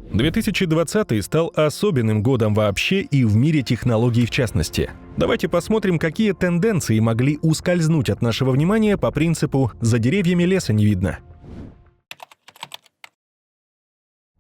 2020 стал особенным годом вообще и в мире технологий в частности. Давайте посмотрим, какие тенденции могли ускользнуть от нашего внимания по принципу «за деревьями леса не видно».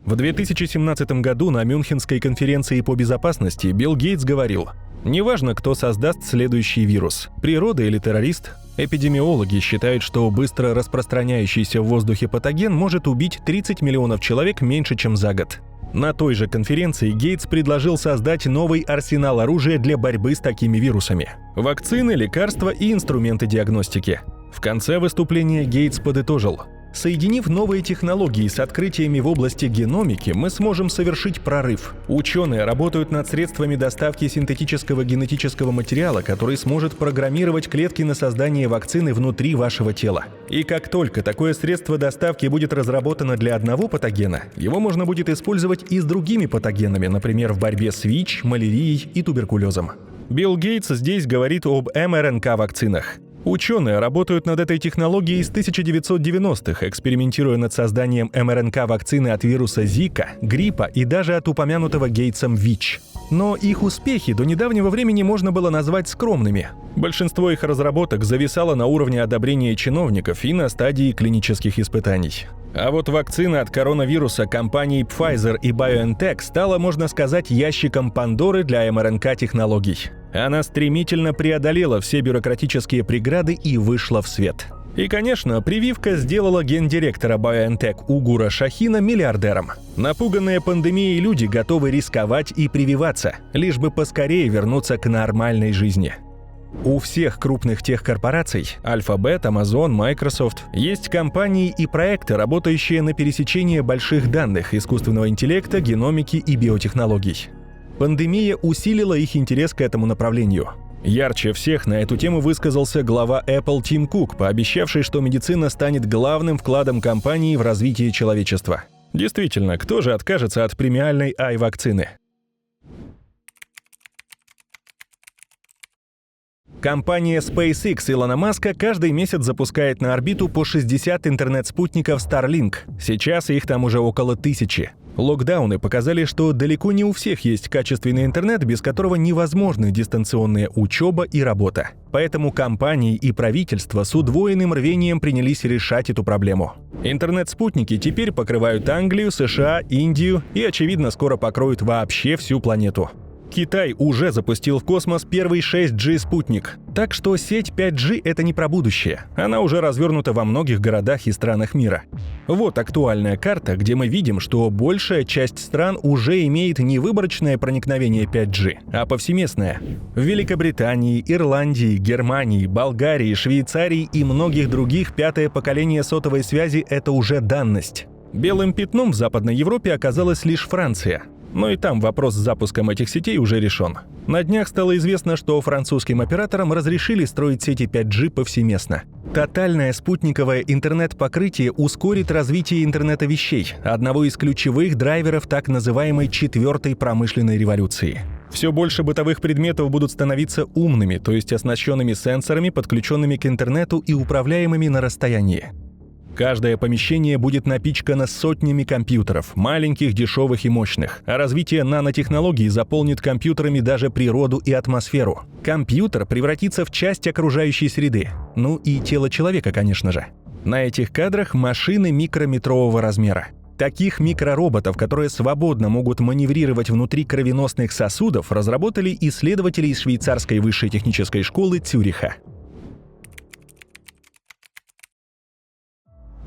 В 2017 году на Мюнхенской конференции по безопасности Билл Гейтс говорил: «Неважно, кто создаст следующий вирус – природа или террорист, эпидемиологи считают, что быстро распространяющийся в воздухе патоген может убить 30 миллионов человек меньше, чем за год». На той же конференции Гейтс предложил создать новый арсенал оружия для борьбы с такими вирусами – вакцины, лекарства и инструменты диагностики. В конце выступления Гейтс подытожил: «Соединив новые технологии с открытиями в области геномики, мы сможем совершить прорыв. Ученые работают над средствами доставки синтетического генетического материала, который сможет программировать клетки на создание вакцины внутри вашего тела. И как только такое средство доставки будет разработано для одного патогена, его можно будет использовать и с другими патогенами, например, в борьбе с ВИЧ, малярией и туберкулезом». Билл Гейтс здесь говорит об МРНК-вакцинах. Ученые работают над этой технологией с 1990-х, экспериментируя над созданием МРНК-вакцины от вируса Зика, гриппа и даже от упомянутого Гейтсом ВИЧ. Но их успехи до недавнего времени можно было назвать скромными. Большинство их разработок зависало на уровне одобрения чиновников и на стадии клинических испытаний. А вот вакцина от коронавируса компаний Pfizer и BioNTech стала, можно сказать, ящиком Пандоры для МРНК-технологий. Она стремительно преодолела все бюрократические преграды и вышла в свет. И, конечно, прививка сделала гендиректора BioNTech Угура Шахина миллиардером. Напуганные пандемией люди готовы рисковать и прививаться, лишь бы поскорее вернуться к нормальной жизни. У всех крупных техкорпораций – Alphabet, Amazon, Microsoft – есть компании и проекты, работающие на пересечении больших данных, искусственного интеллекта, геномики и биотехнологий. Пандемия усилила их интерес к этому направлению. Ярче всех на эту тему высказался глава Apple Тим Кук, пообещавший, что медицина станет главным вкладом компании в развитие человечества. Действительно, кто же откажется от премиальной AI-вакцины? Компания SpaceX Илона Маска каждый месяц запускает на орбиту по 60 интернет-спутников Starlink. Сейчас их там уже около 1000. Локдауны показали, что далеко не у всех есть качественный интернет, без которого невозможны дистанционная учеба и работа. Поэтому компании и правительство с удвоенным рвением принялись решать эту проблему. Интернет-спутники теперь покрывают Англию, США, Индию и, очевидно, скоро покроют вообще всю планету. Китай уже запустил в космос первый 6G-спутник. Так что сеть 5G — это не про будущее. Она уже развернута во многих городах и странах мира. Вот актуальная карта, где мы видим, что большая часть стран уже имеет не выборочное проникновение 5G, а повсеместное. В Великобритании, Ирландии, Германии, Болгарии, Швейцарии и многих других пятое поколение сотовой связи — это уже данность. Белым пятном в Западной Европе оказалась лишь Франция. Но и там вопрос с запуском этих сетей уже решен. На днях стало известно, что французским операторам разрешили строить сети 5G повсеместно. Тотальное спутниковое интернет-покрытие ускорит развитие интернета вещей, одного из ключевых драйверов так называемой четвертой промышленной революции. Все больше бытовых предметов будут становиться умными, то есть оснащенными сенсорами, подключенными к интернету и управляемыми на расстоянии. Каждое помещение будет напичкано сотнями компьютеров, маленьких, дешевых и мощных, а развитие нанотехнологий заполнит компьютерами даже природу и атмосферу. Компьютер превратится в часть окружающей среды. Ну и тело человека, конечно же. На этих кадрах машины микрометрового размера. Таких микророботов, которые свободно могут маневрировать внутри кровеносных сосудов, разработали исследователи из швейцарской высшей технической школы Цюриха.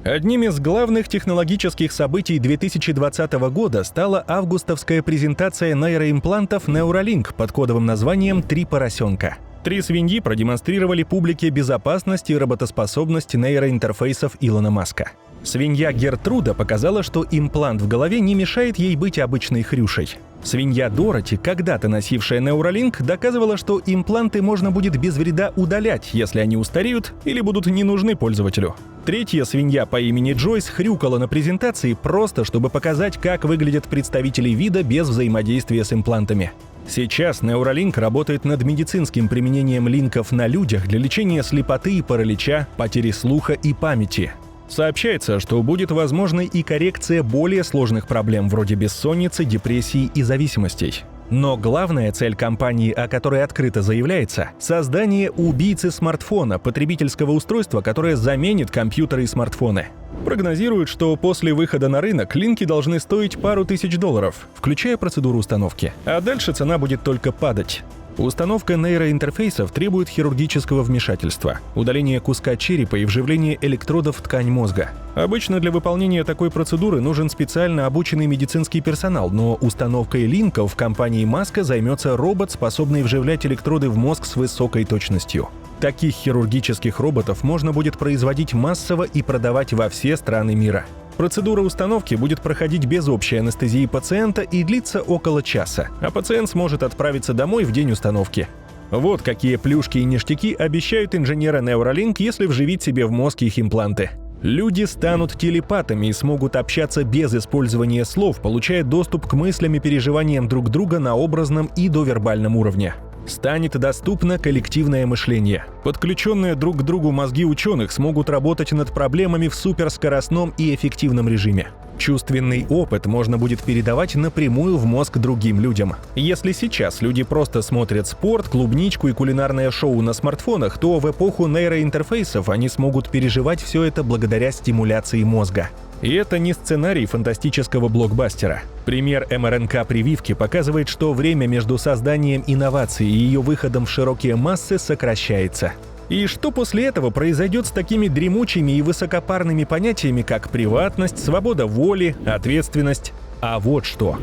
Одним из главных технологических событий 2020 года стала августовская презентация нейроимплантов Neuralink под кодовым названием «Три поросенка». 3 свиньи продемонстрировали публике безопасность и работоспособность нейроинтерфейсов Илона Маска. Свинья Гертруда показала, что имплант в голове не мешает ей быть обычной хрюшей. Свинья Дороти, когда-то носившая Neuralink, доказывала, что импланты можно будет без вреда удалять, если они устареют или будут не нужны пользователю. Третья свинья по имени Джойс хрюкала на презентации просто, чтобы показать, как выглядят представители вида без взаимодействия с имплантами. Сейчас Neuralink работает над медицинским применением линков на людях для лечения слепоты и паралича, потери слуха и памяти. Сообщается, что будет возможна и коррекция более сложных проблем вроде бессонницы, депрессии и зависимостей. Но главная цель компании, о которой открыто заявляется – создание убийцы смартфона, потребительского устройства, которое заменит компьютеры и смартфоны. Прогнозируют, что после выхода на рынок линки должны стоить пару тысяч долларов, включая процедуру установки. А дальше цена будет только падать. Установка нейроинтерфейсов требует хирургического вмешательства, удаления куска черепа и вживления электродов в ткань мозга. Обычно для выполнения такой процедуры нужен специально обученный медицинский персонал, но установкой линков в компании Маска займется робот, способный вживлять электроды в мозг с высокой точностью. Таких хирургических роботов можно будет производить массово и продавать во все страны мира. Процедура установки будет проходить без общей анестезии пациента и длиться около часа, а пациент сможет отправиться домой в день установки. Вот какие плюшки и ништяки обещают инженеры Neuralink, если вживить себе в мозг их импланты. Люди станут телепатами и смогут общаться без использования слов, получая доступ к мыслям и переживаниям друг друга на образном и довербальном уровне. Станет доступно коллективное мышление. Подключенные друг к другу мозги ученых смогут работать над проблемами в суперскоростном и эффективном режиме. Чувственный опыт можно будет передавать напрямую в мозг другим людям. Если сейчас люди просто смотрят спорт, клубничку и кулинарное шоу на смартфонах, то в эпоху нейроинтерфейсов они смогут переживать все это благодаря стимуляции мозга. И это не сценарий фантастического блокбастера. Пример МРНК-прививки показывает, что время между созданием инновации и ее выходом в широкие массы сокращается. И что после этого произойдет с такими дремучими и высокопарными понятиями, как приватность, свобода воли, ответственность? А вот что.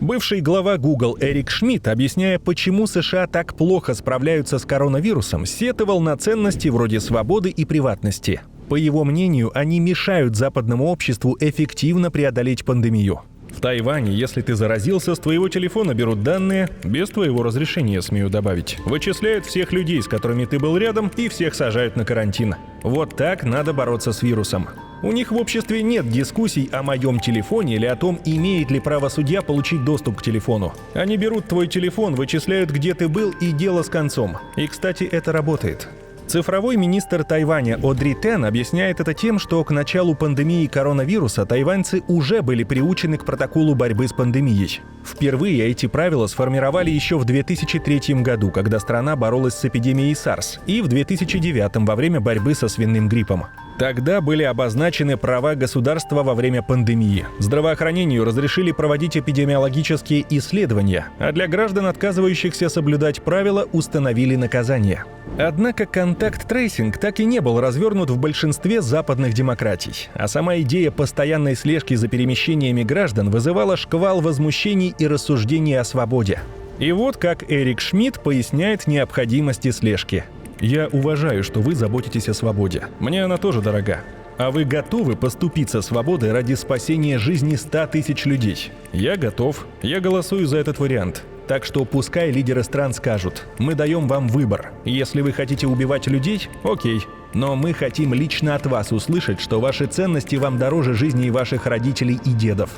Бывший глава Google Эрик Шмидт, объясняя, почему США так плохо справляются с коронавирусом, сетовал на ценности вроде свободы и приватности. По его мнению, они мешают западному обществу эффективно преодолеть пандемию. В Тайване, если ты заразился, с твоего телефона берут данные, без твоего разрешения, смею добавить. Вычисляют всех людей, с которыми ты был рядом, и всех сажают на карантин. Вот так надо бороться с вирусом. У них в обществе нет дискуссий о моем телефоне или о том, имеет ли право судья получить доступ к телефону. Они берут твой телефон, вычисляют, где ты был, и дело с концом. И, кстати, это работает. Цифровой министр Тайваня Одри Тен объясняет это тем, что к началу пандемии коронавируса тайваньцы уже были приучены к протоколу борьбы с пандемией. Впервые эти правила сформировали еще в 2003 году, когда страна боролась с эпидемией SARS, и в 2009 во время борьбы со свиным гриппом. Тогда были обозначены права государства во время пандемии. Здравоохранению разрешили проводить эпидемиологические исследования, а для граждан, отказывающихся соблюдать правила, установили наказание. Однако контакт-трейсинг так и не был развернут в большинстве западных демократий, а сама идея постоянной слежки за перемещениями граждан вызывала шквал возмущений и рассуждений о свободе. И вот как Эрик Шмидт поясняет необходимости слежки. «Я уважаю, что вы заботитесь о свободе. Мне она тоже дорога. А вы готовы поступиться свободой ради спасения жизни 100 тысяч людей? Я готов. Я голосую за этот вариант. Так что пускай лидеры стран скажут: мы даем вам выбор. Если вы хотите убивать людей, окей. Но мы хотим лично от вас услышать, что ваши ценности вам дороже жизни ваших родителей и дедов».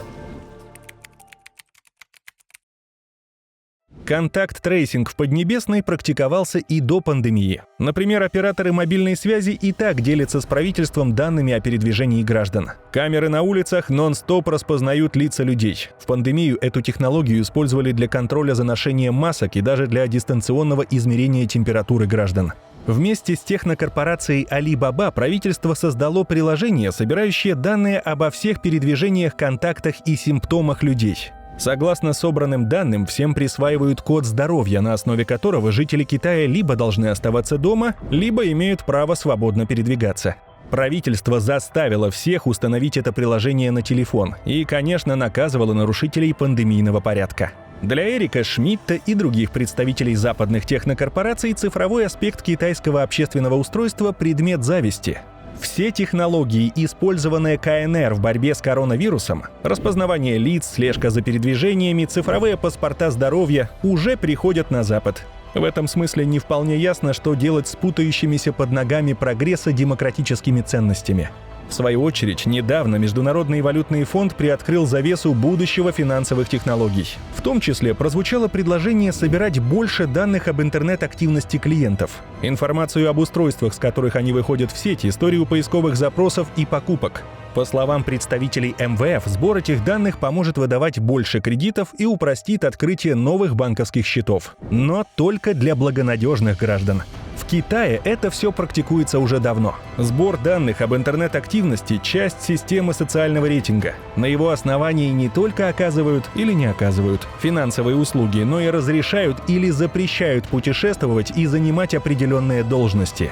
Контакт-трейсинг в Поднебесной практиковался и до пандемии. Например, операторы мобильной связи и так делятся с правительством данными о передвижении граждан. Камеры на улицах нон-стоп распознают лица людей. В пандемию эту технологию использовали для контроля за ношением масок и даже для дистанционного измерения температуры граждан. Вместе с технокорпорацией Alibaba правительство создало приложение, собирающее данные обо всех передвижениях, контактах и симптомах людей. Согласно собранным данным, всем присваивают код здоровья, на основе которого жители Китая либо должны оставаться дома, либо имеют право свободно передвигаться. Правительство заставило всех установить это приложение на телефон и, конечно, наказывало нарушителей пандемийного порядка. Для Эрика Шмидта и других представителей западных технокорпораций цифровой аспект китайского общественного устройства – предмет зависти. Все технологии, использованные КНР в борьбе с коронавирусом, распознавание лиц, слежка за передвижениями, цифровые паспорта здоровья, уже приходят на Запад. В этом смысле не вполне ясно, что делать с путающимися под ногами прогресса демократическими ценностями. В свою очередь, недавно Международный валютный фонд приоткрыл завесу будущего финансовых технологий. В том числе прозвучало предложение собирать больше данных об интернет-активности клиентов, информацию об устройствах, с которых они выходят в сеть, историю поисковых запросов и покупок. По словам представителей МВФ, сбор этих данных поможет выдавать больше кредитов и упростит открытие новых банковских счетов. Но только для благонадежных граждан. В Китае это все практикуется уже давно. Сбор данных об интернет-активности – часть системы социального рейтинга. На его основании не только оказывают или не оказывают финансовые услуги, но и разрешают или запрещают путешествовать и занимать определенные должности.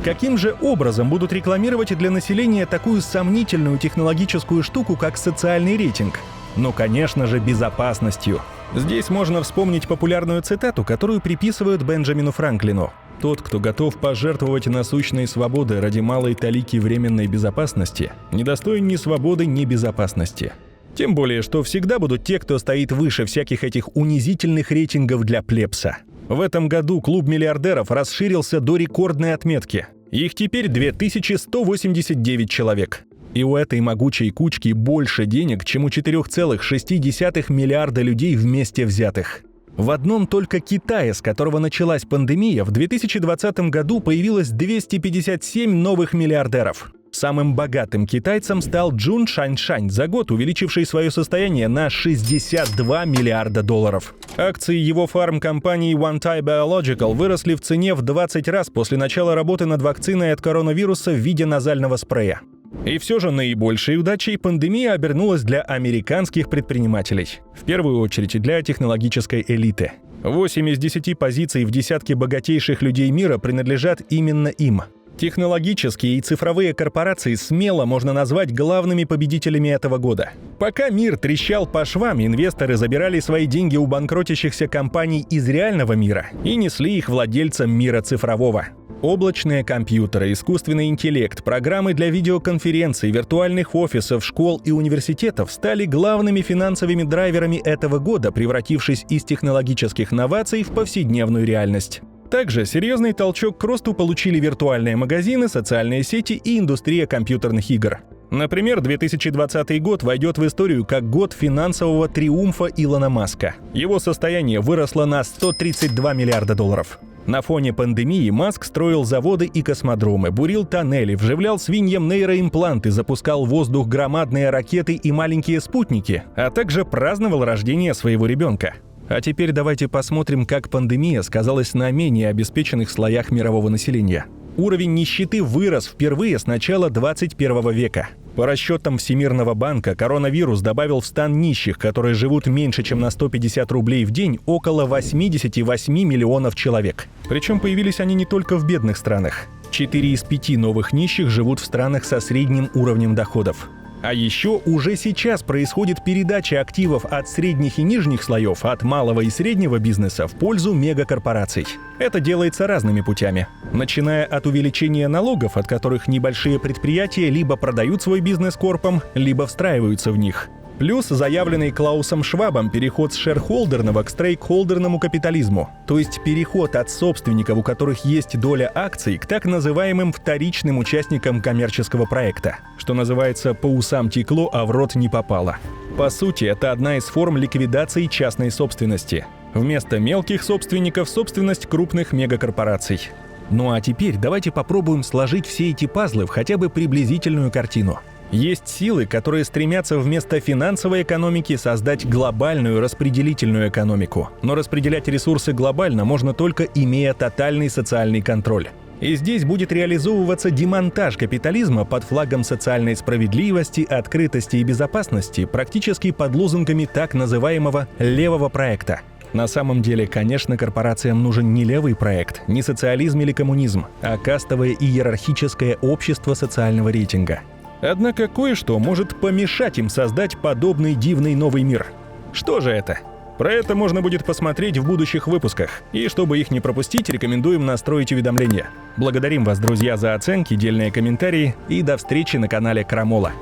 Каким же образом будут рекламировать для населения такую сомнительную технологическую штуку, как социальный рейтинг? Ну, конечно же, безопасностью. Здесь можно вспомнить популярную цитату, которую приписывают Бенджамину Франклину. «Тот, кто готов пожертвовать насущной свободой ради малой талики временной безопасности, недостоин ни свободы, ни безопасности». Тем более, что всегда будут те, кто стоит выше всяких этих унизительных рейтингов для плебса. В этом году клуб миллиардеров расширился до рекордной отметки. Их теперь 2189 человек. И у этой могучей кучки больше денег, чем у 4,6 миллиарда людей вместе взятых. В одном только Китае, с которого началась пандемия, в 2020 году появилось 257 новых миллиардеров. Самым богатым китайцем стал Джун Шаньшань, за год увеличивший свое состояние на 62 миллиарда долларов. Акции его фармкомпании Wantai Biological выросли в цене в 20 раз после начала работы над вакциной от коронавируса в виде назального спрея. И все же наибольшей удачей пандемия обернулась для американских предпринимателей. В первую очередь для технологической элиты. 8 из 10 позиций в десятке богатейших людей мира принадлежат именно им. Технологические и цифровые корпорации смело можно назвать главными победителями этого года. Пока мир трещал по швам, инвесторы забирали свои деньги у банкротящихся компаний из реального мира и несли их владельцам мира цифрового. Облачные компьютеры, искусственный интеллект, программы для видеоконференций, виртуальных офисов, школ и университетов стали главными финансовыми драйверами этого года, превратившись из технологических новаций в повседневную реальность. Также серьезный толчок к росту получили виртуальные магазины, социальные сети и индустрия компьютерных игр. Например, 2020 год войдет в историю как год финансового триумфа Илона Маска. Его состояние выросло на 132 миллиарда долларов. На фоне пандемии Маск строил заводы и космодромы, бурил тоннели, вживлял свиньям нейроимпланты, запускал в воздух громадные ракеты и маленькие спутники, а также праздновал рождение своего ребенка. А теперь давайте посмотрим, как пандемия сказалась на менее обеспеченных слоях мирового населения. Уровень нищеты вырос впервые с начала 21 века. По расчетам Всемирного банка, коронавирус добавил в стан нищих, которые живут меньше, чем на 150 рублей в день, около 88 миллионов человек. Причем появились они не только в бедных странах. 4 из 5 новых нищих живут в странах со средним уровнем доходов. А еще уже сейчас происходит передача активов от средних и нижних слоев, от малого и среднего бизнеса в пользу мегакорпораций. Это делается разными путями. Начиная от увеличения налогов, от которых небольшие предприятия либо продают свой бизнес корпам, либо встраиваются в них. Плюс заявленный Клаусом Швабом переход с шерхолдерного к стейкхолдерному капитализму, то есть переход от собственников, у которых есть доля акций, к так называемым вторичным участникам коммерческого проекта, что называется «по усам текло, а в рот не попало». По сути, это одна из форм ликвидации частной собственности. Вместо мелких собственников – собственность крупных мегакорпораций. Ну а теперь давайте попробуем сложить все эти пазлы в хотя бы приблизительную картину. Есть силы, которые стремятся вместо финансовой экономики создать глобальную распределительную экономику. Но распределять ресурсы глобально можно только имея тотальный социальный контроль. И здесь будет реализовываться демонтаж капитализма под флагом социальной справедливости, открытости и безопасности, практически под лозунгами так называемого «левого проекта». На самом деле, конечно, корпорациям нужен не левый проект, не социализм или коммунизм, а кастовое и иерархическое общество социального рейтинга. Однако кое-что может помешать им создать подобный дивный новый мир. Что же это? Про это можно будет посмотреть в будущих выпусках. И чтобы их не пропустить, рекомендуем настроить уведомления. Благодарим вас, друзья, за оценки, дельные комментарии и до встречи на канале Крамола.